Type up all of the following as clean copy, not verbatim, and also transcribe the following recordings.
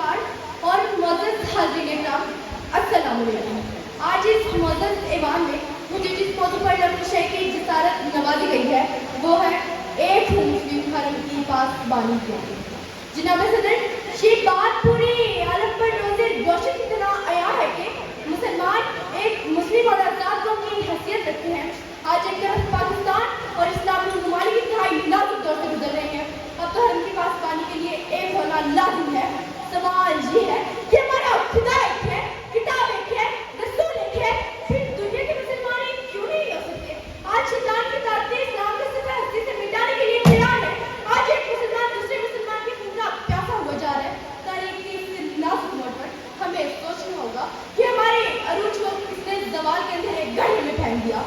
وقار اور معزز حاضرین اکرام، السلام علیکم۔ آج اس معزز ایوان میں مجھے جس موضوع پر لفظ شے کی جسارت نوازی گئی ہے وہ ہے ایک مسلم حرم کی پاسبانی کے لیے۔ جناب صدر، یہ بات پوری عالم پر روزے روشن کی طرح عیاں ہے کہ مسلمان ایک مسلم اور آزاد قوم کی حیثیت رکھتے ہیں۔ آج ایک طرف پاکستان اور اسلامی ممالک انتہائی نازک دور سے گزر رہے ہیں، اب تو حرم کی پاسبانی کے لیے ایک ہونا لازم ہے۔ سوال یہ ہے کہ ہمارا خدا ایک ہے، کتاب ایک ہے، رسول ایک ہے، پھر دنیا کے مسلمان ایک کیوں نہیں ہو سکتے؟ آج شیطان کی طاقتیں اسلام کا صفحہ ہستی سے مٹانے کے لیے تیار ہے۔ آج ایک مسلمان دوسرے مسلمان کے پورا پیاسا ہوا جا رہا ہے۔ تاریخ کی اس نازک موڑ پر ہمیں سوچنا ہوگا کہ ہمارے عروج کو کس نے زوال کے اندھیرے گڑھے میں پھینک دیا۔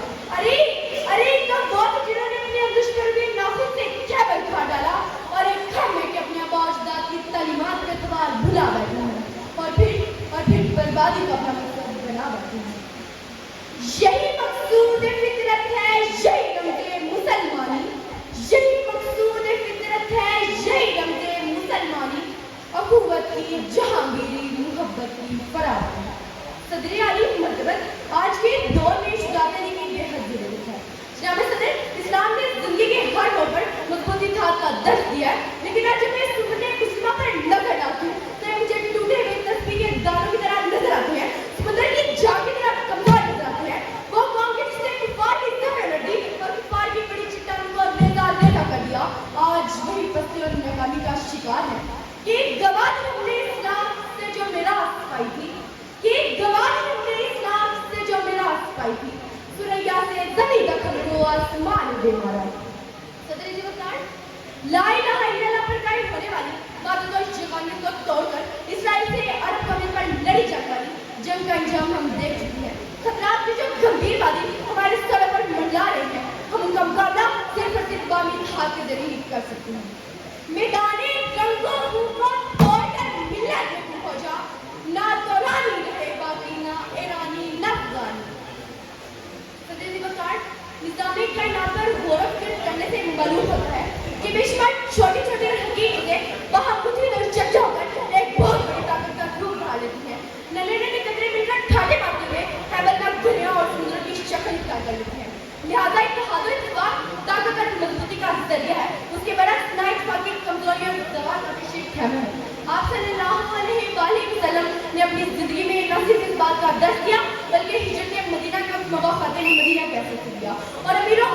ارے کب بہت جنہوں نے اپنے دشمن کے ناخن سے کیبل کھا ڈالا اور ایک گھر میں کہ اپنے آبا اجداد کی تعلیمات کا اعتبار بھلا بیٹھے ہیں اور پھر بربادی کا اپنا مقصد بنا بیٹھے ہیں۔ یہی مقصود فطرت ہے، یہی رمز مسلمانی، یہی مقصود فطرت ہے، یہی رمز مسلمانی، اخوت کی جہانگیری، محبت کی فراوانی۔ صدر علی مرتبت آج کے دور میں شجاعت کی بے حد ضرورت ہے۔ جناب صدر، اسلام نے زندگی کے ہر موڑ پر مضبوطی دھات کا درس دیا ہے، لیکن آج جب میں سنت مسلمہ پر نظر ڈالتی ہوں تو مجھے ٹوٹے ہوئے تسبیح کے دانوں کی طرح نظر آتے ہیں، سمندر کی جان کی طرح کمزور نظر آتے ہیں۔ وہ قوم کے جس نے کفار کی زہر لڑ دی اور کفار کی بڑی چٹانوں کو نیزہ کر دیا، آج وہی پستی اور ناکامی کا شکار ہے۔ کہ گواہ نے ہم نے اسلام سے جو میراث پائی تھی، کہ گواہ نے ہم نے اسلام سے جو میراث پائی تھی، سریا سے زمین کا خبر ہو آسمان دے مارا۔ صدر جی وقار، لا الہ الا اللہ پر قائم ہونے والی باتوں اور شیطانیت کو توڑ کر اسرائیل سے عرب قوم پر لڑی جانے والی جنگ کا انجام ہم دیکھ چکے ہیں۔ خطرات کی جو گمبھیر وادی ہمارے سڑک پر منڈلا رہے ہیں، ہم ان کا مقابلہ صرف اور صرف بامی اتحاد کے ذریعے ہی کر سکتے ہیں۔ میدانے جنگ و خون کو توڑ کر ملت میں خون ہو جا، نہ دورانی رہے باقی، نہ ایرانی نہ افغانی۔ صدر جی وقار، نظامی کائنات پر غور و فکر کرنے سے معلوم ہوتا ہے کہ بے شمار چھوٹی چھوٹی حقیقتیں وہاں مٹھی اور چکچا ہو کر ایک بہت بڑی طاقت کا روپ بنا لیتی ہیں۔ ننھے ننھے قطرے مل کر ٹھاٹے مارتے ہوئے خیبر کا دریا اور سمندر کی شکل اختیار کر لیتے ہیں۔ لہٰذا اتحاد و اتفاق طاقت اور مضبوطی کا ذریعہ ہے، اس کے برعکس نا اتفاقی کمزوری اور زوال کا پیش خیمہ ہے۔ آپ صلی اللہ علیہ وآلہ وسلم نے اپنی زندگی میں نہ صرف اس بات کا درس دیا بلکہ ہجرت مدینہ کے وقت مواقع مدینہ کیسے دیا اور امیروں